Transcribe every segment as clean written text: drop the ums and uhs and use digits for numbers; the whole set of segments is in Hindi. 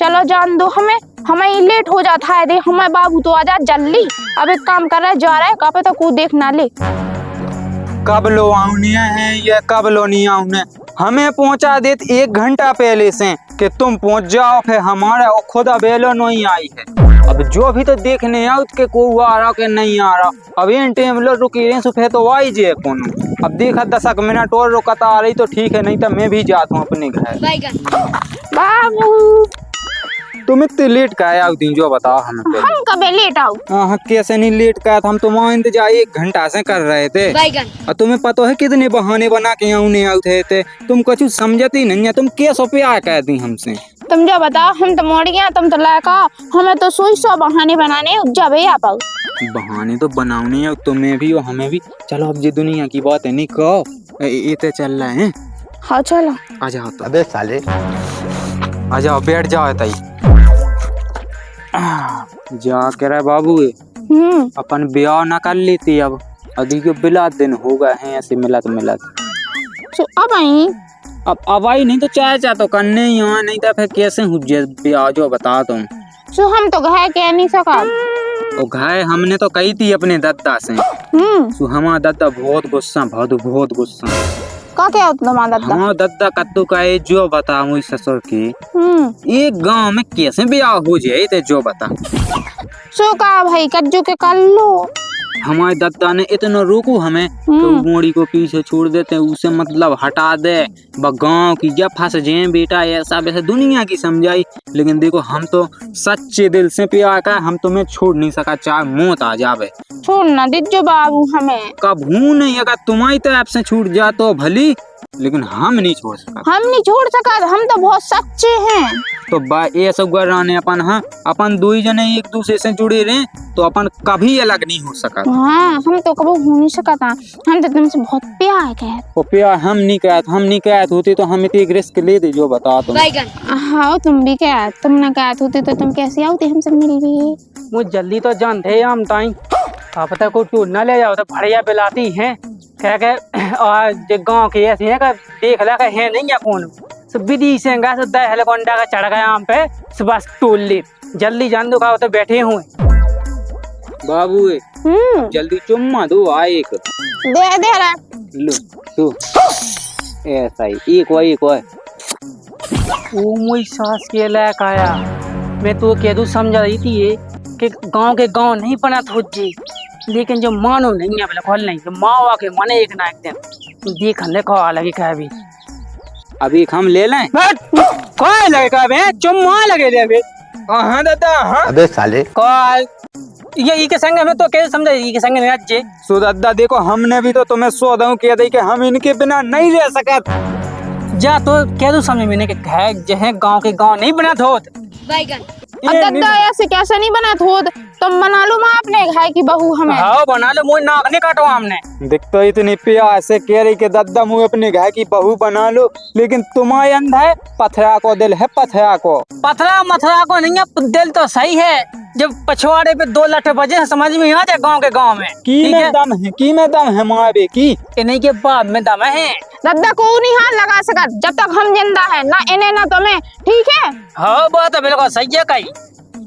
चलो जान दो हमें, हमें ही लेट हो जाता है। देख हमारे बाबू तो आजा जल्दी, अब एक काम कर रहा है, जा रहा है, कहाँ पे तो कू देख ना ले। कब लो आउने हैं ये कब लो नहीं आउने, हमें पहुंचा देत 1 घंटा पहले से कि तुम पहुंच जाओ, फिर हमारा खुद अबेलो नहीं आई है। अब जो भी तो देखने आओ के को आ रहा के नहीं आ रहा, अब इन टाइम लो रुकी रहे सुफे तो आई जे कोनो। अब देखा 10 मिनट और रुकता आ रही तो ठीक है, नहीं तो मैं भी जाता हूँ अपने घर। बाबू तुम इतने लेट का आओ दी जो बताओ हमें पहले। हम कभी लेट आओ? हाँ कैसे नहीं लेट का, हम तुम्हारा इंतजार 1 घंटा से कर रहे थे। और तुम्हें पता है कितने बहाने बना के आने आते थे, तुम कुछ समझती नहीं है, तुम कैसे प्यार कर दी हमसे। तुम जो बताओ, हम तो मोड़ गया, तुम तो लायका, हमें तो सोई 100 बहाने बनाने जब ही आ पाओ। बहाने तो बनाने हैं तुम्हें भी और हमें भी। चलो अब ये दुनिया की बात है, नहीं कहो ये तो चल रहा है। हाँ चलो आ जाओ तो। अबे साले आ जाओ बैठ जाओ ताई। जा कह रहा बाबू अपन ब्याह ना कर लेती अब, अभी के बिला दिन हो गए हैं ऐसे मिलत मिलत। तो अब आई अब आई नहीं तो चाहे तो करने ही यहाँ, नहीं तो फिर कैसे हुज्जे ब्याह जो बता तुम। तो हम तो घाय कह नहीं सका। वो घाय हमने तो कही थी अपने दद्दा से। सो हमारा दद्दा बहुत गुस्सा, बहुत गुस्सा। का क्या तुम्हारा दद्दा? हाँ दद्दा कद्दू का है जो बता मुझ ससुर की एक गांव में कैसे ब्याह हो जाए थे जो बता। सो का भाई कज्जू के कर लो। हमारे दद्दा ने इतना रोकू हमें तो मोड़ी को पीछे छोड़ देते हैं, उसे मतलब हटा दे गाँव की जब फंस जाए बेटा, ऐसा वैसे दुनिया की समझाई। लेकिन देखो हम तो सच्चे दिल से प्यार का, हम तुम्हें छोड़ नहीं सका चाहे मौत आ जावे। छोड़ना दीजो बाबू हमें। कभू नहीं, अगर तुम्हारी तरफ से छूट जा तो भली, लेकिन हम नहीं छोड़ सका। हम नहीं छोड़ सका, हम तो बहुत सच्चे हैं। तो ये सब कराने अपन, हाँ अपन दो ही जने एक दूसरे से जुड़े रहे तो अपन कभी अलग नहीं हो सका। हाँ हम तो कभी हो नहीं सका था, हम तो तुमसे बहुत प्यार है। वो प्यार हम नहीं कहते होती तो हम इतनी रिस्क ले दे जो बता तुम। हाँ तुम भी क्या, तुम न कहते होते तो तुम कैसे आते हमसे मिल भी। मुझे जल्दी तो जानते हम ताई, आप तक को टूट ना ले जाओ तो बढ़िया पिलाती हैं कह के। और जो गाँव के ऐसे हैं देख ला है नहीं है कौन विधि से हेलीकॉप्टर का चढ़ गया हम पे सुबह टोल ले, जल्दी जान दो तो बैठे हुए। बाबू जल्दी चुम्मा दो आए एक दे रहा लो तो ऐसा ही एक वो वो मुझ सास के लायक आया। मैं तो कह दूँ समझा रही थी ये कि गांव नहीं बना तो जी, लेकिन जो मानो नहीं है बिल्कुल नहीं, जो माँ के मने एक ना एक दिन देखने को अलग क्या भी। अभी हम ले लें कौन लगेगा बे चुम्मा लगे ले बे। हाँ दादा हाँ। अबे साले कौन ये के संग में तो कैसे समझा ये के संग में आज सो दादा देखो हमने भी तो तुम्हें सौदा कह दी कि हम इनके बिना नहीं रह सकते। जा तो कह दो समझ में कि जहाँ गांव के गांव नहीं बना धोत दद्दा ऐसे कैसे नहीं बना थोद, तुम बना लो माँ अपने घाय की बहू हमें। हाँ बना लो, मुझे नाक नहीं काटो हमने। देख तो इतनी प्यार से कह रही कि दद्दा मुझे अपने घर की बहू बना लो, लेकिन तुम्हारे अंदर है पथरा को दिल है, पथरा को पथरा मथरा को नहीं है, दिल तो सही है। जब पछवाड़े पे 2 लठ बजे समझ में आ जाए गाँव के गाँव में की में दम है मारे की इन्हीं के बाद में दम है। दद्दा को नहीं हाथ लगा सका जब तक हम जिंदा है, ना इन्हें ना तुम्हें, ठीक है? हाँ बात है बिल्कुल सही है कही।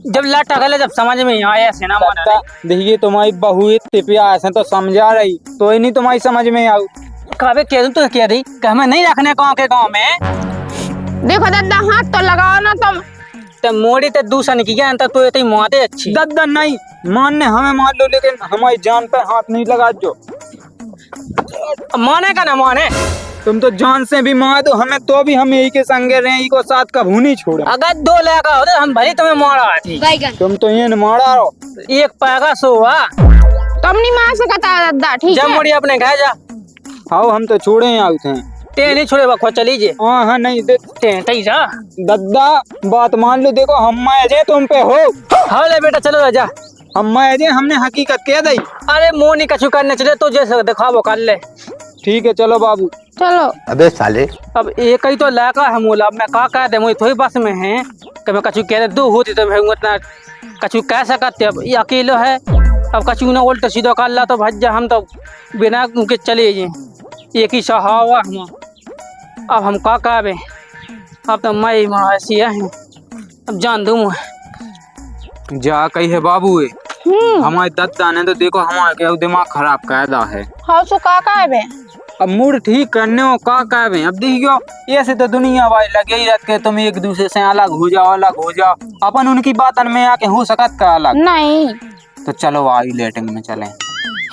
जब लट अगले जब समझ में आया से ना माना देखिए तुम्हारी बहू इतनी प्यार से तो समझा रही तो नहीं तुम्हारी समझ में आऊ कभी कह दूं तो कह रही कि हमें नहीं रखने गाँव के गाँव में। देखो दद्दा हाथ तो लगाओ ना तुम। तो मोड़ी तो दूसरा की गया तो इतनी मौतें अच्छी। दद्दा नहीं मानने हमें मान लो, लेकिन हमारी जान पे हाथ नहीं लगा जो। माने का ना माने, तुम तो जान से भी मार दो हमें तो भी हम यही के संगे रहे, को साथ कभी नहीं छोड़े। अगर 2 लगा होते हम भले तुम्हें मारा थी। तुम तो ये मारा रहो, एक पैगा सोवा तुम नहीं मार सकता दद्दा, ठीक जब है? मोड़ी अपने घर जा। हाँ हम तो छोड़े आए थे। ते नहीं छोड़े बखो चली जे। हाँ नहीं ते जा दद्दा बात मान लो, देखो हम जे तुम पे हो। हाँ ले बेटा चलो जा, हम जे हमने हकीकत कह दी। अरे मुँह नहीं कछु करने चले तो जैसे दिखावो कर ले। ठीक है चलो बाबू चलो। अबे साले अब एक ही तो लड़का है मोला, मैं का कह दे मुझे थोड़ी बस में है कि मैं कछु कह दे 2 होती तो मैं उतना कछु कह सकते। अब ये अकेलो है, अब कछु ना उल्टा सीधा कर ला तो भज्जा हम तो बिना उनके चले जाए, एक ही सहावा हम। अब हम का कहबे, अब तो मैं ऐसी है अब जान दूँ मैं। जा कही है बाबू हमारे दादा ने तो देखो हमारे क्या दिमाग खराब कायदा है। हाँ सो का है अब मूड ठीक करने हो का कहवे। अब देखियो ऐसे तो दुनिया भाई लगे ही रहते तुम एक दूसरे से अलग हो जाओ अपन उनकी बातन में आके हो सकत का अलग नहीं। तो चलो आई लेटिंग में चले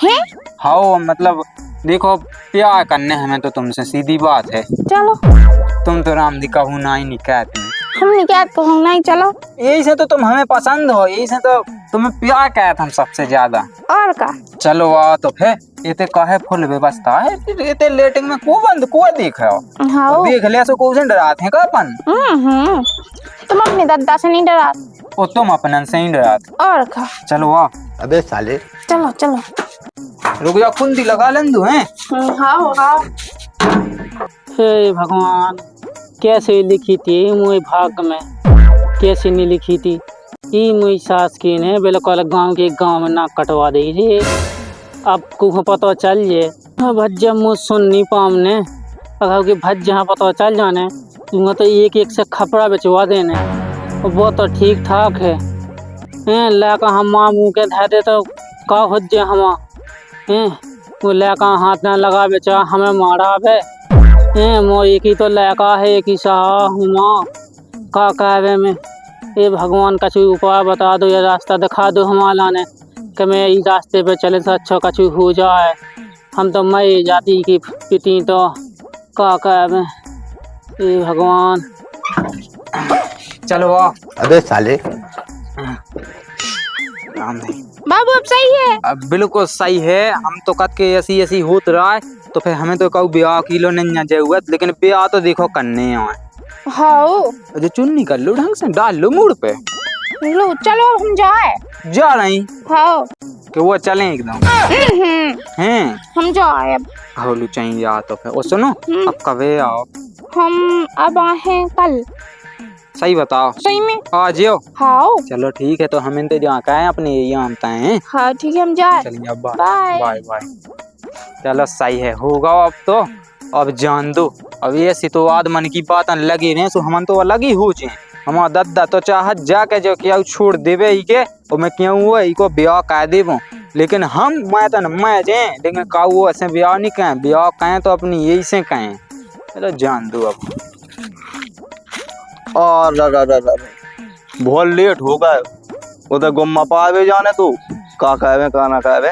हैं? हाँ मतलब देखो प्यार करने हमें तो तुमसे सीधी बात है। चलो तुम तो राम दी कहू ना ही नहीं कहते हम नहीं क्या तो हम नहीं। चलो यही से तो तुम हमें पसंद हो, यही से तो तुम्हें प्यार कहते हम सबसे ज्यादा। और का चलो आ तो फिर ये काहे फुल व्यवस्था है ये लेटिंग में को बंद को देख रहे हो। हाँ देख लिया सो को डराते हैं का अपन। तुम अपने दादा से नहीं डरा ओ तुम अपन से ही डराते। और का चलो आ। अबे साले चलो चलो रुक जा कुंडी लगा लेंदू हैं। हाँ हाँ हे भगवान कैसे लिखी थी मुझे भाग में, कैसे नहीं लिखी थी ये मुझी सास की ने बिल्कुल गांव में नाक कटवा दी रे। अब को पता चल जे भज्जा मुँह सुन नहीं पामने अगर कि भज जहाँ पता चल जाने तुम तो एक से खपड़ा बेचवा देने वो तो ठीक ठाक है। लाका हम मुँह के धर दे तो का हो जे हम वो लाका हाथ ना लगा बेचा हमें मारा बे मो एक ही तो लड़का है एक ही सहा हुआ का कहवे में। ये भगवान कछु उपाय बता दो या रास्ता दिखा दो हमारा ने कि मैं इस रास्ते पे चले से अच्छा कछु हो जाए। हम तो मई जाति की पिती तो का कहवे ये भगवान। चलो आ। अबे साले राम नहीं बाबू अब सही है। अब बिल्कुल सही है। हम तो कद के ऐसी ऐसी होत रहा है तो फिर हमें तो कहू ब्याह किलो नहीं जरूरत लेकिन ब्याह तो देखो करने आए। हाँ अरे चुन्नी कर लो ढंग से डाल लो मूड पे। लो चलो हम जाए। जा रही हाँ कि वो चले एकदम हैं हम जाए अब। होलू चाहिए आ तो फिर। ओ सुनो अब कबे आओ। हम अब आए हैं कल। सही बताओ। सही में आ जियो। हाँ चलो ठीक है तो हम इंतजार करें अपने यहाँ हैं। हाँ ठीक है हम जाए। चलिए अब बाय बाय बाय। चलो सही है होगा अब तो। अब जान दो अब ऐसी तो आदमन की बात लगी रहे सो हम तो अलग ही हो जाए। हमारा दादा तो चाहत जाके जो क्या छोड़ देवे ही के और मैं क्यों हुआ इको ब्याह कह देवो लेकिन हम मैं तो मैं जे लेकिन काऊ वो ऐसे ब्याह नहीं कहें ब्याह कहें तो अपनी यही से कहें। चलो जान दो अब। और बहुत लेट हो गए उधर गुम्मा पावे जाने तू का कहवे का ना कहवे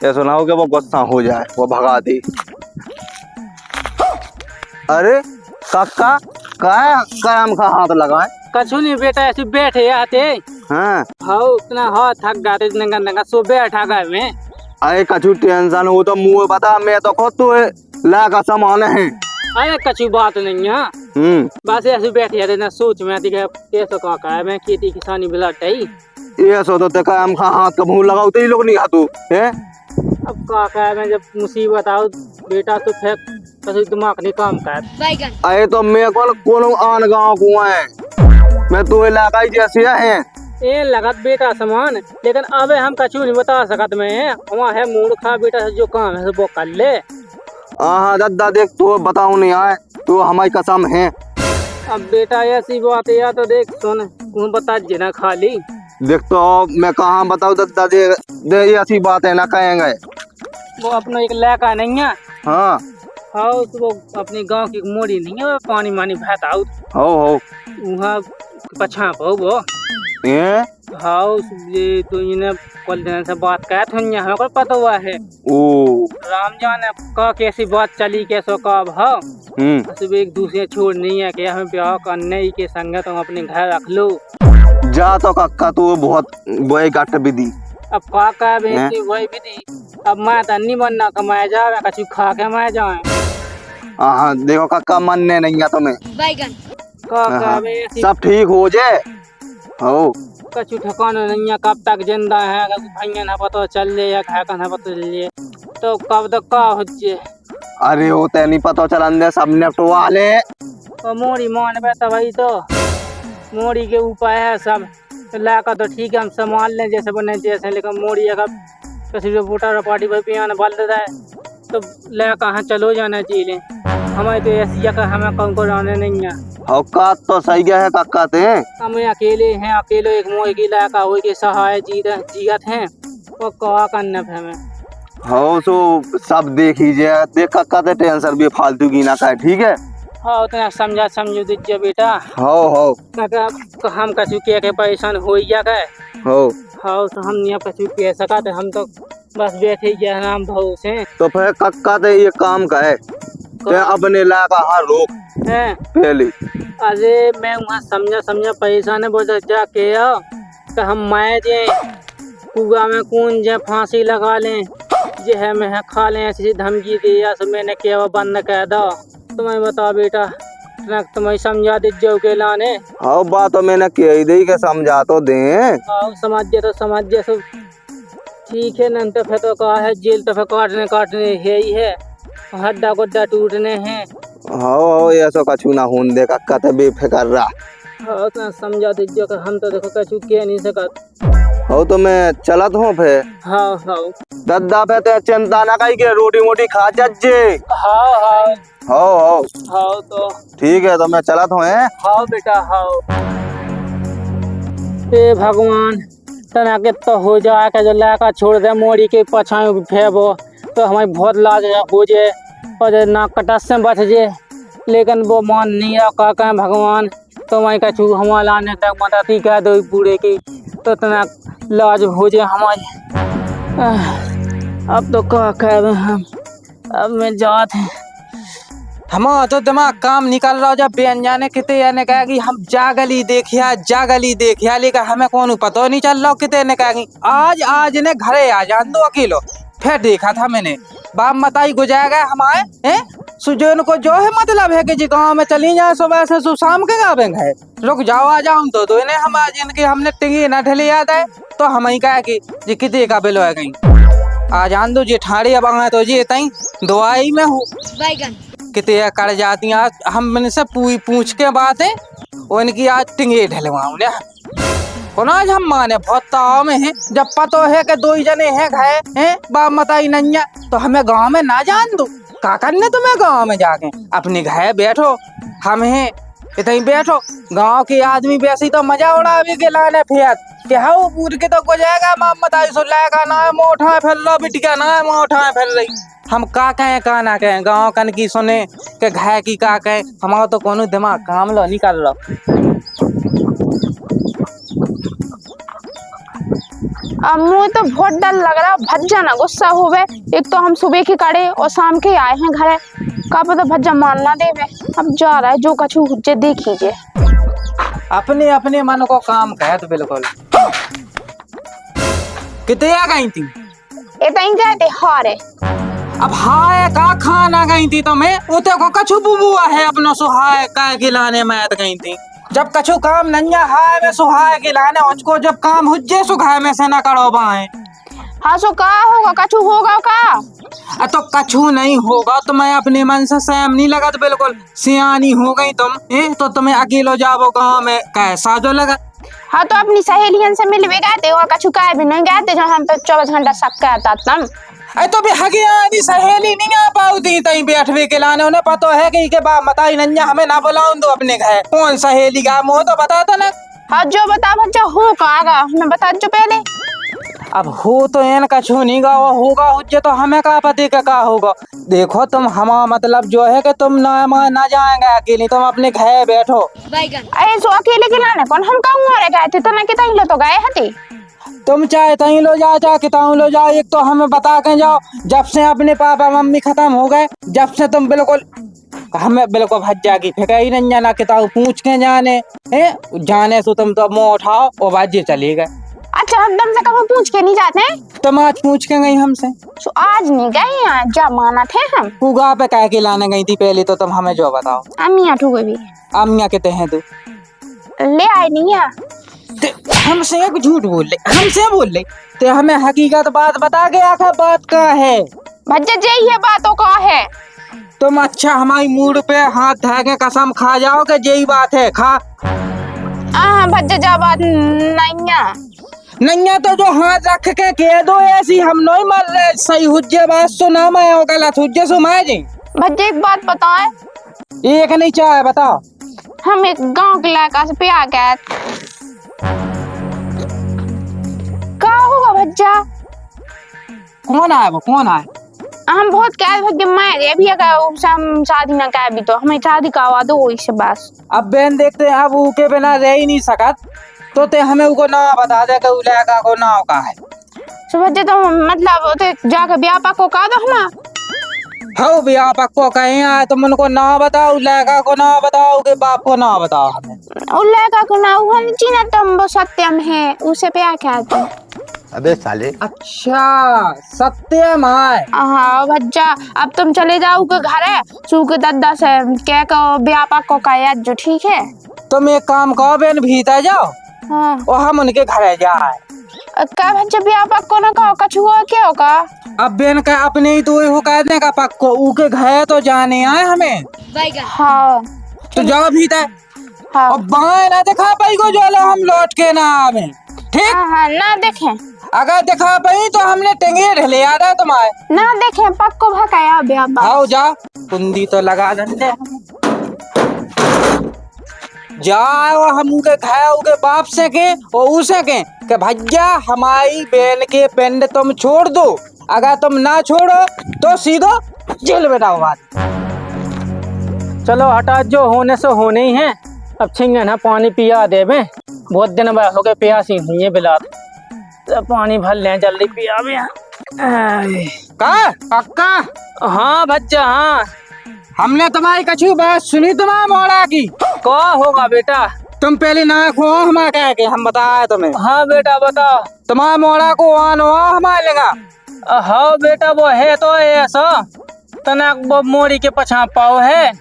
ये सुनाओ कि वो गुस्सा हो जाए वो भगा दी। अरे काका काम का हाथ लगाए कछु नहीं बेटा ऐसे बैठे आते हाँ हाँ उतना हाँ थक जाते नंगा नंगा सो बैठा गए में। अरे कछु टेंशन हो तो मुँह बता मैं तो खुद तो ला का सामान है। अरे कछु बात नहीं है बस ऐसे बैठे जाते ना सोच में कैसे का है मैं खेती किसानी बिलाट है ये सो तो ते काम का हाथ का मुँह लगाओ तो लोग नहीं हाथू है। अब का है मैं जब मुसीबत आओ बेटा तो फिर कभी दिमाग नहीं काम कर। अरे तो मैं कौन आन गाँव कुआ है मैं तो इलाका ही जैसे है ए लगत बेटा समान लेकिन अब हम कछु नहीं बता सकत मैं वहाँ है मूड खा बेटा से जो काम है वो कर ले। हाँ दादा देख तो बताऊं नहीं आए तो हमारी कसम है। अब बेटा ऐसी बात है या तो देख सुन तू बता जना खाली देख तो मैं कहाँ बताऊँ दादा दे ऐसी बात है ना कहेंगे वो अपना एक लड़का नहीं है। हाँ हाँ वो अपने गांव की मोड़ी नहीं है पानी मानी बहता हो वहाँ पछा पाओ वो ये हाँ ये तो इन्हें कल दिन से बात कर थी यहाँ पर पता हुआ है ओ राम जाने का कैसी बात चली कैसो का भाव सब एक दूसरे छोड़ नहीं है कि हमें ब्याह करने ही के संग तुम अपने घर रख लो जा तो काका तू बहुत वही गट विधि अब काका बेटी वही विधि अब मैं तो नहीं बनना कमाया जा मैं कछु खा के मैं जाए। हाँ देखो काका मनने नहीं है तुम्हें काका बेटी सब ठीक हो जाए हो कछु ठिकाना नहीं है कब तक जिंदा है भैया ना पता चल जाए या खा ना पता चल जाए तो कब तक का हो जाए। अरे होते नहीं पता चलन दे सब निपटवा ले मोड़ी मान बैठा भाई तो मोड़ी के ऊपर है सब लाका तो ठीक है हम संभाल लें जैसे बने जैसे लेकिन मोड़ी अगर किसी को वोटर पार्टी पर पियाना बल देता है तो लाका हाँ चलो जाना चाहिए। हमें तो ऐसी जगह हमें कौन को जाने नहीं है। औकात तो सही है काका ते। हमें अकेले हैं, अकेले एक मोह की लायका हो के सहाय जीत हैं वो क्या करना है हमें। हो सो सब देख लीजिए, देख काका ते टेंशन भी फालतू की ना का, ठीक है। हाँ उतना समझो दीजिए बेटा। हो तो हम कछु के परेशान हो गए। हो हाँ तो हम नहीं कछु कह सका तो हम तो बस बैठे ही नाम भाव से। तो फिर काका ते ये काम का है ते अपने लायका हाँ रोक हैं। पहले। अरे मैं वहाँ समझा परेशान है बहुत जाके तो हम माए जे कुआ में कून जे फांसी लगा लें जे है मैं खा लें, ऐसी धमकी दी या सो मैंने क्या बंद कर दो। तुम्हें बता बेटा तुम्हें समझा दीजिए के लाने। हाँ बात तो मैंने कह ही दी के समझा तो दे। समझ जे सब ठीक है न तो फिर तो कहा है जेल तो फिर काटने है ही है, हड्डा गुड्डा टूटने हैं। हो ऐसा कछु ना होने दे काका ते बेफिक्र रहा। हाँ तो समझा दीजिए कि हम तो देखो कछु कह नहीं सकत। हो तो मैं चलत हूँ फिर। हाँ दद्दा पे ते चिंता ना कही के रोटी मोटी खा जज्जे। हाँ हो तो ठीक है, तो मैं चलत हूँ। हाँ बेटा हाँ। हे भगवान तना के तो हो जाए के जो लाका छोड़ दे मोड़ी के पछाई फेबो तो हमें बहुत लाज हो जाए और ना कटस से बच जाए, लेकिन वो मान नहीं रहा का भगवान। तो मैं कछु हमारा लाने तक मदद कह दो बूढ़े की तो तना लाज हो जाए हमारी। अब तो क्या कह हम, अब मैं जात है। हमारा तो दिमाग काम निकल रहा जब बेन जाने कितने याने कहा कि हम जागली देखिया लेकिन हमें कौन पता नहीं चल रहा कितने ने कहा कि आज ने घरे आ जान दो अकेलो। फिर देखा था मैंने बाप मताई गुजर गए हमारे हैं सुजन को जो है मतलब है कि जी गाँव में चली जाए सुबह से शाम के गावेंगे है रुक जाओ आ जाऊं तो इन्हें हम आज इनके हमने टिंगी न ढले याद है तो हम ही कहा कि जी कितने का बिल है कहीं आ जान दो जी ठाड़ी अब आए तो जी तई दवाई में हूँ कितने कर जाती हैं हम इनसे पूछ के बात है वो इनकी आज टिंगे ढलवाऊं ले आज हम माने बहुत ताव में है जब पतो है कि दो ही जने हैं घाय हैं बाप मताई नैया तो हमें गांव में ना जान दो का करने तुम्हें गांव में जाके अपने घाय बैठो हम हैं इतनी बैठो गांव के आदमी वैसे तो मजा उड़ावे के लाने फिर क्या वो पूर के तो को जाएगा बाप मताई सुलाएगा ना मोठा फिर लो बिटिया ना मोठा फिर रही हम का कहें का ना कहें गांव कन की सुने के घाय की का कहें हमारा तो कोनो दिमाग काम लो नहीं कर रहा। अब मुझे तो बहुत डर लग रहा, भज्जा ना गुस्सा हो गए। एक तो हम सुबह के कड़े और शाम के आए हैं घरे, का पता भज्जा मानना देवे। अब जा रहा है जो कछु हुज्जे देख लीजिए। अपने अपने मन को काम कहे तो बिल्कुल कितने आ गई थी इतनी गए थे हारे। अब हाय का खाना गई थी तुम्हें उते को कछु बुबुआ है अपनो सुहाय का खिलाने में गई थी जब कछु काम नैया हाय में सुहाय खिलाने उसको जब काम हुज्जे सुखाए में से न करो बाएं। हाँ सो का होगा कछु होगा का तो कछु नहीं होगा तो मैं अपने मन से सहम नहीं लगा तो बिल्कुल सियानी हो गई तुम तो तुम्हें अकेलो जाओ गाँव में कैसा जो लगा। हाँ तो अपनी सहेलियन से मिलवे गए थे और कछु का भी नहीं गए थे जहाँ हम तो 24 घंटा सब कहता तुम तो भी हगी सहेली नहीं आ पाती तई बैठवे के लाने उन्हें पता है कि के बाप मताई नैया हमें ना बुलाऊं दो अपने घर कौन सहेली का मुँह तो बता था ना। हाँ जो बता भज्जा हो कहा हमें बता जो पहले। अब हो तो एन कछु नहीं गा होगा हुज्जे तो हमें का पति का होगा। देखो तुम हमारा मतलब जो है कि तुम ना जाएंगे अकेले तुम अपने घर बैठो। अरे सो अकेले के लाने कौन हम कहूँ और गए थे तो ना कितना लो तो गए हती तुम चाहे तहीं लो जाओ चाहे किताऊ लो जाओ एक तो हमें बता के जाओ जब से अपने पापा मम्मी खत्म हो गए जब से तुम बिल्कुल हमें बिल्कुल भज्जा की फेंका ही नहीं जाना किताऊ पूछ के जाने से तुम तो मुँह उठाओ और भाज्य चले गए। अच्छा हम तुमसे कभी पूछ के नहीं जाते तुम आज पूछ के गई हमसे तो आज नहीं गए आज जा माना थे हम पूगा पे कह के लाने गई थी पहले तो तुम हमें जो बताओ। अम्मिया ठुके भी अम्मिया कहते हैं तू ले आए नहीं है हमसे एक झूठ बोल ले हमसे बोल ले ते हमें हकीकत बात बता के आखिर बात का है भज्जा यही है बातों का है तुम अच्छा हमारी मूड पे हाथ धर के कसम खा जाओ कि यही बात है खा। भज्जा जा बात नैया तो जो हाथ रख के कह दो ऐसी हम नहीं मर रहे सही हुज्जे बात सुना मैं गलत हुज्जे सुनाए जी भज्जा एक बात बताएं, एक नहीं चाय बताओ। हम एक गांव के इलाका से पे आ गए। क्या होगा भज्जा? कौन आए वो, कौन आए? हम बहुत कह भज्जा मैं भी अगर हम शादी ना कह भी तो हमें शादी करवा दो इससे बस। अब बहन देखते हैं, अब उके बिना रह ही नहीं सकत, तो ते हमें उको ना बता दे कि उलेगा को ना का है। तो भज्जा तो मतलब उते जाके ब्याह को कह दो ना। हाँ ब्याह पक्को कहीं आए तो उनको ना बताओ, उलेगा को ना बताओ, के बाप को ना बताओ हमें। उलेगा को ना वो चीना तुम वो सत्यम है उसे पे आ क्या तुम। अबे साले, अच्छा सत्यम आए। हाँ भज्जा अब तुम चले जाओ के घर है सू के दादा से क्या को ब्याह को कह जो ठीक है। तुम एक काम करो बहन, भीतर जाओ हाँ और हम उनके घर जाए। क्या भज्जा ब्याह को ना कहो कछु हो क्या होगा। अब बहन का अपने ही तो हो कहने का पक्को, उके घर तो जाने आए हमें। हाँ तो जाओ भीतर हाँ और बाएं ना दिखा पाई को जो लो हम लौट के ना आवे, ठीक? हाँ हाँ ना देखें अगर दिखा पाई तो हमने टेंगे ढले आ रहा तुम्हारे। ना देखें पक्को भकाया ब्याह। आओ जा, कुंडी तो लगा दे। जाओ हम उनके घर उनके बाप से के और उसे के भैया हमारी बहन के पेंड तुम छोड़ दो, अगर तुम ना छोड़ो तो सीधो जेल में डालो बात। चलो हटा, जो होने से होने ही है। अब छिंगे ना पानी पिया दे में, बहुत दिन बाद हो गए प्यासी हुई है बिलात, तो पानी भर ले जल्दी पिया में। का पक्का? हाँ भज्जा हाँ, हमने तुम्हारी कछु बात सुनी तुम्हारे मोड़ा की। क्या होगा बेटा? तुम पहले ना खो हमारे कह के हम बताए तुम्हें। हाँ बेटा बताओ। तुम्हारे मोड़ा को आन हो हमारे लगा। हाँ बेटा वो है तो ऐसा तना वो मोड़ी के पछा पाओ है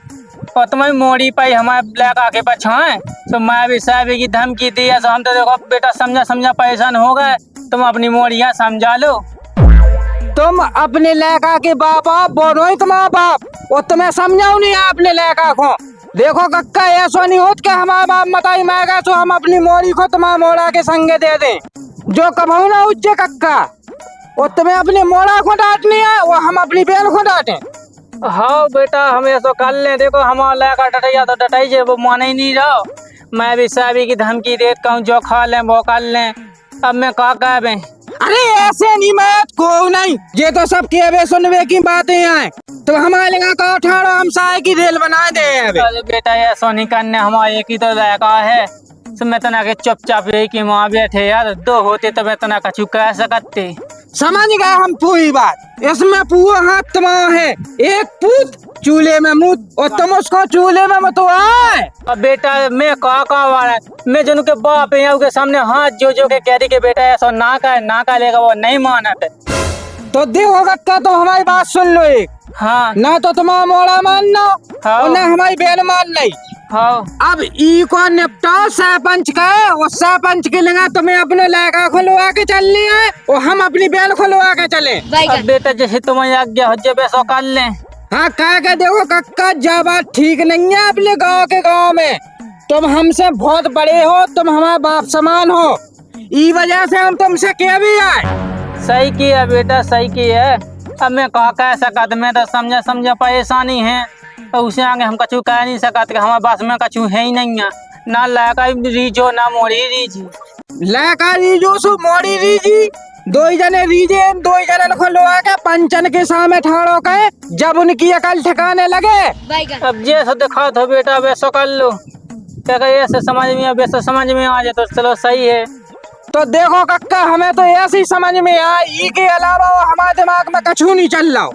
और तुम्हारी मोड़ी पाई हमारे लगा के पछा है, तो मैं भी साहब की धमकी दी है। हम तो देखो बेटा समझा परेशान हो गए, तुम अपनी मोड़ियाँ समझा लो। तुम अपने लड़का के बाप आप बोलो ही तुम्हारा बाप और तुम्हें समझाओ नहीं अपने लड़का को। देखो कक्का ऐसा नहीं होता कि हमारा बाप बताई मांगा तो हम अपनी मोड़ी को तुम्हारा मोड़ा के संगे दे दें, जो कमाऊ ना उच्चे कक्का। और तुम्हें अपने मोड़ा को डांटनी है और हम अपनी बहन को डांटे। हाँ बेटा हम ऐसा कर ले, देखो हमारा लड़का डटाइया तो डटाई वो माने ही नहीं रहो। मैं भी साहबी की धमकी देता हूँ, जो खा लें वो कर लें। अब मैं क्या कह, अरे ऐसे नहीं मत को नहीं, ये तो सब के सुनवे की बातें हैं। तो हमारे लगा का उठाड़ो हम साय की रेल बना दे। अरे बेटा ऐसा नहीं करने, हमारे एक ही तो लड़का है, तो मैं तना के चुपचाप रही की माँ बैठे यार, दो होते तो मैं तना कछु कह सकते। समझ गए हम पूरी बात, इसमें पूरा हाथ तुम्हारा है, एक पूत चूल्हे में मुँह और तुम उसको चूल्हे में मत आए। अब बेटा मैं का वाला मैं जन के बाप है के सामने हाथ जो के कह दी के बेटा ऐसा ना का लेगा, वो नहीं माना थे। तो देखो कक्का तो हमारी बात सुन लो एक। हाँ ना तो तुम्हारा मोड़ा मानना और ना हमारी बहन मान नहीं। हाँ अब ई को निपटाओ सरपंच का, और सरपंच के लगा तुम्हें अपने लड़का खुलवा के चलनी है और हम अपनी बहन खुलवा के चले। अब बेटा जैसे तुम्हें आज्ञा हो जाए वैसा कर ले। हाँ कह के देखो कक्का जा बात ठीक नहीं है अपने गांव के गांव में, तुम हमसे बहुत बड़े हो, तुम हमारे बाप समान हो, ई वजह से हम तुमसे कह भी आए। सही किया बेटा सही किया। अब मैं कह सकत, मैं तो समझा परेशानी है, तो उसे आगे हम कछु कह नहीं सकते, हमारे पास में कछु है ही नहीं है, ना लड़का रीजो ना मोड़ी रीजी। लड़का रीजो सो मोड़ी रीजी, दो ही जने रीजे, दो ही जने को लोआ के पंचन के सामने ठाड़ो के, जब उनकी अकल ठिकाने लगे अब जैसे दिखा तो बेटा वैसा कर लो, क्या ऐसे समझ में वैसे समझ में आ जाए तो चलो सही है। तो देखो कक्का हमें तो ऐसे ही समझ में आई, के अलावा हमारे दिमाग में कछु नहीं चल रहा।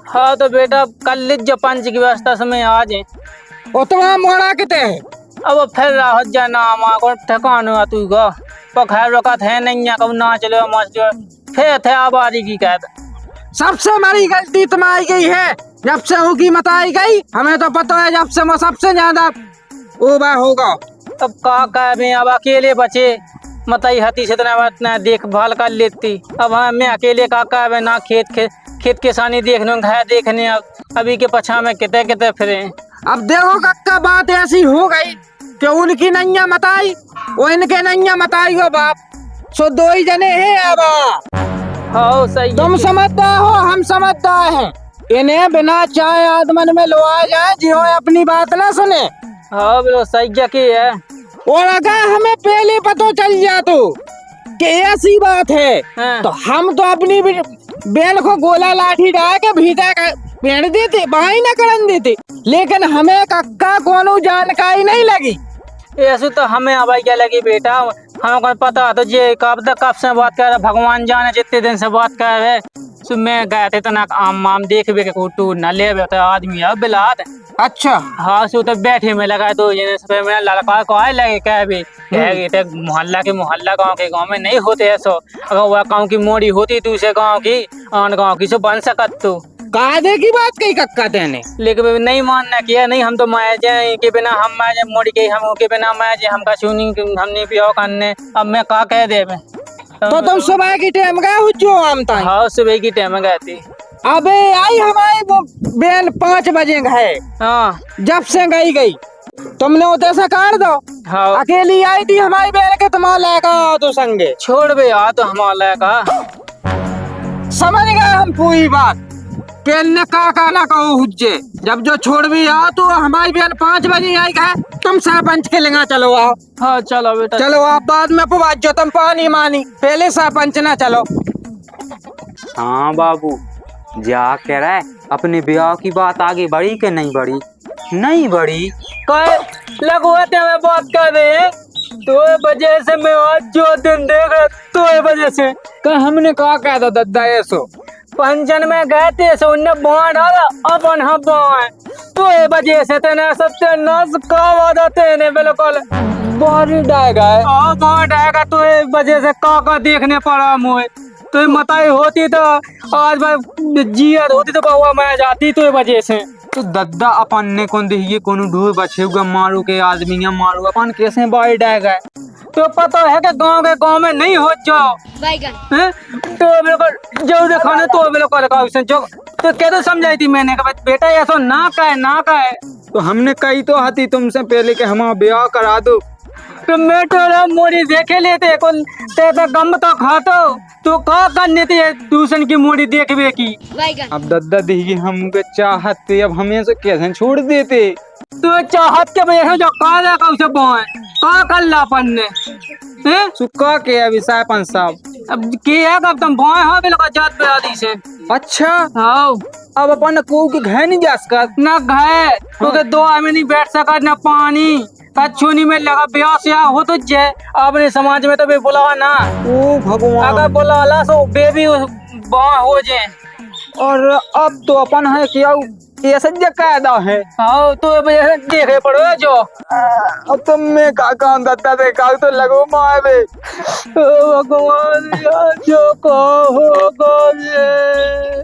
हाँ तो बेटा कल लीजिए पंच की व्यवस्था समय आ जाए। और तुम्हारा मोड़ा कितने अब फिर राहत जाना को ठिकान हुआ तू का पखैर रोकत है नहीं है, कब ना चलो मच फिर थे आबादी की कैद। सबसे बड़ी गलती तुम्हारी गई है, जब से होगी बताई गई, हमें तो पता है जब से वो सबसे ज्यादा ओबा होगा। अब का कह अब अकेले बचे मतई हती से इतना देखभाल कर लेती, अब मैं अकेले का कह ना खेत किसानी देखने घर देखने, अभी के पछा में कितने फिरे। अब देखो कक्का बात ऐसी हो गई कि उनकी नैया मताई वो इनके नैया मताई हो बाप, सो दो ही जने हैं अब। हाँ सही, तुम समझदार हो हम समझदार हैं, इन्हें बिना चाय आदमन में लोआ जाए जियो अपनी बात ना सुने। हाँ बोलो सही की है। और अगर हमें पहले पता चल जातो कि ऐसी बात है हाँ। तो हम तो अपनी बेल को गोला लाठी डाल के भीतर पेड़ देते, बाहर ना करन देते, लेकिन हमें कक्का कोनो जानकारी नहीं लगी। ऐसे तो हमें अब क्या लगी बेटा, हमको पता तो ये कब से बात कर रहे, भगवान जाने जितने दिन से बात कर रहे। सो मैं गए थे तना आम आम देख के टूर न ले तो आदमी है बिलात। अच्छा हाँ सो तो बैठे में लगा तो ये मैं लड़का को आए लगे कह भी कह मोहल्ला गांव के गांव में नहीं होते ऐसो। अगर वह गांव की मोड़ी होती दूसरे गांव की आन गांव की सो बन सकत तू। कादे की बात कही कक्का तेने, लेकिन नहीं मानना किया नहीं, हम तो माए के बिना हम माए मोड़ी के हम के बिना माए हमका सुनी हमने भी करने। अब मैं का कह दे मैं तो तुम सुबह की टाइम गए हो जो आम ताई? हाँ सुबह की टाइम में गए थे। अबे आई हमारी वो बेन 5 बजे है, हाँ जब से गई तुमने उधर से काट दो। हाँ अकेली आई थी हमारी बेन के, तुम्हारा लेगा तो संगे छोड़ बे आ तो हमारा का समझ गए हम पूरी बात। पेन का ना कहो हुज्जे, जब जो छोड़ भी आओ तो हमारी बेन 5 बजे आई है, तुम सरपंच के लेगा चलो आओ। हाँ चलो बेटा चलो आप बाद में पवाज जो तुम पानी मानी, पहले सरपंच ना चलो। हाँ बाबू जा कह रहा है अपने ब्याह की बात आगे बढ़ी कि नहीं बढ़ी? नहीं बढ़ी। कह लगवाते में बात कर रहे हैं तो वजह से मैं आज जो दिन देख रहा तो वजह से कल हमने कहा कह दो दद्दा ऐसो पंचन में गए थे सो उन्ने बाढ़ डाला अपन हम बाढ़ तो वजह से तेने सत्यानाश का वादा तेने बिल्कुल बारी डाय गए। बाढ़ आएगा तो वजह से का देखने पड़ा मुझे। तो मताई होती तो आज जियत होती तो बहुआ मैं जाती तो वजह से। तो दद्दा अपन ने कौन देखिए कोनो ढूर बछेगा मारू के आदमी या मारू अपन कैसे बाई डाय गए? तो पता है कि गांव में नहीं हो जाओ तो बिल्कुल जो दिखाने तो बिल्कुल जो तो क्या तो समझाई थी मैंने कि बेटा ऐसा ना कहे। तो हमने कही तो हती तुमसे पहले कि हमारा ब्याह करा दो। तो मैं तो मोड़ी देखे लेते कौन ते गम तो खातो तो का करने थे दूसरे की मोड़ी देखबे की। अब दद्दा देखिए हमके चाहते अब हमें से कैसे छोड़ देते? तो चाहत के वजह से जो काला का उसे बोए का कर लापन ने हैं सुक्का के अभी सरपंच साहब अब के है कब तुम बोए हो बिल्कुल जात बिरादी से। अच्छा हाँ अब अपन को के घर नहीं जा सकत ना घर तो के 2 आदमी नहीं बैठ सकत ना पानी कछुनी में लगा ब्याह से हो तो जय अपने समाज में तो भी बुलावा ना। ओ भगवान अगर बुलाला तो बेबी हो जाए। और अब तो अपन है क्या ऐसा कायदा है? हाँ तो देखे पड़ो जो अब तुम में का काम दत्ता दे का तो लगो मारे भगवान जो होगा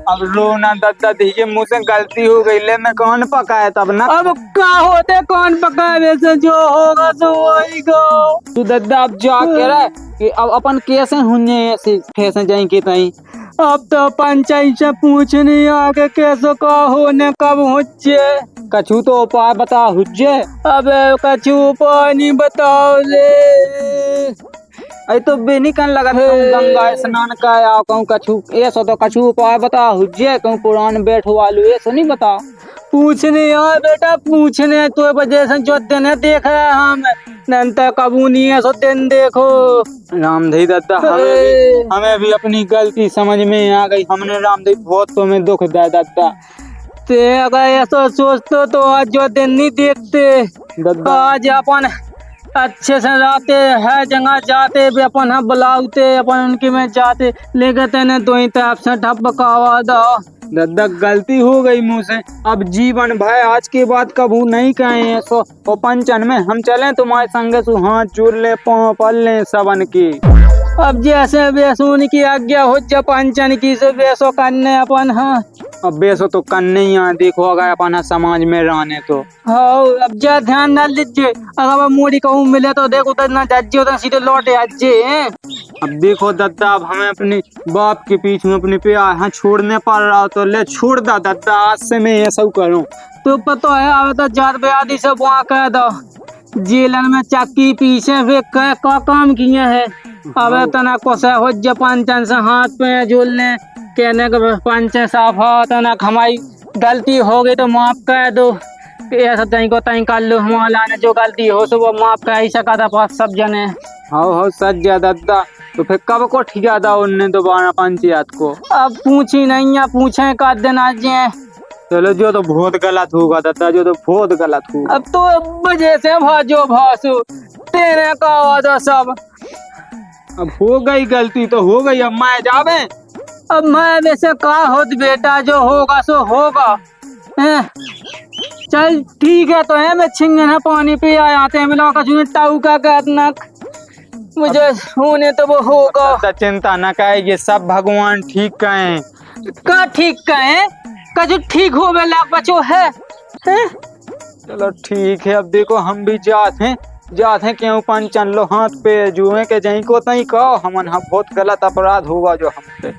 अब रोना दत्ता देखिए मुझसे गलती हो गई ले मैं कौन पकाया तब ना। अब का होते कौन पकाए वैसे जो होगा तो वही गो। तू दद्दा अब जा कह रहा है कि अब अपन कैसे हुने ऐसे कैसे जाएंगे तई? अब तो पंचायत से पूछने आगे कैसे का होने कब हुज्जे कछु तो उपाय बता हुज्जे। अब कछु उपाय नहीं बताओ ले अरे तो बेनी कन लगा गंगा स्नान का आओ कहूँ कछु ऐसा तो कछु उपाय बता हुज्जे कहूँ पुरान बैठ वालू ऐसा नहीं बता। पूछने यार बेटा पूछने तो वजह से जो दिन देख रहे हम नंतर कबू नहीं है सो दिन देखो। रामदेव दत्ता हमें भी अपनी गलती समझ में आ गई। हमने रामदेव बहुत तुम्हें दुख दिया दत्ता। ते अगर ऐसा सोचते तो आज जो दिन नहीं देखते आज अपन अच्छे से रहते है जगह जाते भी अपन हम बुलाते अपन उनकी में जाते लेकर तेने दो ही तरफ से ठप का दो। दद्दा गलती हो गई मुँह से अब जीवन भाई आज के बाद कबू नहीं कहे सो ओ पंचन में हम चलें तुम्हारे संग सु हाथ जोड़ ले पाँव पल ले सबन की। अब जैसे बेसुन की आज्ञा हो जा पंचन की से बेसो करने अपन। हाँ अब बेसो तो करने ही यहाँ देखो अगर अपन समाज में रहने तो। हाँ अब जा ध्यान न लीजिए अगर मोड़ी कहूँ मिले तो देखो तो ना जज्जे तो सीधे लौटे आजे। अब देखो दद्दा अब हमें अपने बाप के पीछे अपने पे यहाँ छोड़ने पड़ रहा तो ले छोड़ दा दद्दा आज से मैं ये सब करूँ। तो पता है अब तो जात ब्यादी से बुआ कह दो जेलन में चक्की पीछे वे का काम किए है। अब तना कोसा हो जा पंचन से हाथ पे जोड़ने कहने के पंच साफा तना खमाई गलती हो गई तो माफ कर दो। ऐसा तई को तई कर लो, हमारा ने जो गलती हो सो वो माफ कर ही सका था पास सब जने। हो सच जा दादा। तो फिर कब को ठिका था उनने दोबारा पंचायत को? अब पूछी नहीं है, पूछे कर देना जे। चलो जो तो बहुत गलत होगा दादा, जो तो बहुत गलत होगा। अब तो वजह से भाजो भासु तेरे का वादा सब। अब हो गई गलती तो हो गई, अब मैं जावे। अब मैं वैसे का होत बेटा, जो होगा सो होगा। हैं? चल ठीक है तो है, मैं छिंगन पानी पे आया थे मिला का चुने टाऊ का करनक मुझे होने तो वो होगा। दादा चिंता न करे, ये सब भगवान ठीक कहें। का ठीक कहे का जो ठीक हो वेला बचो है, हैं? चलो ठीक है, अब देखो हम भी जाते हैं क्यों पंचन लो हाथ पे जुए के जहीं को तहीं कहो हमन, हम बहुत गलत अपराध होगा जो हम पे।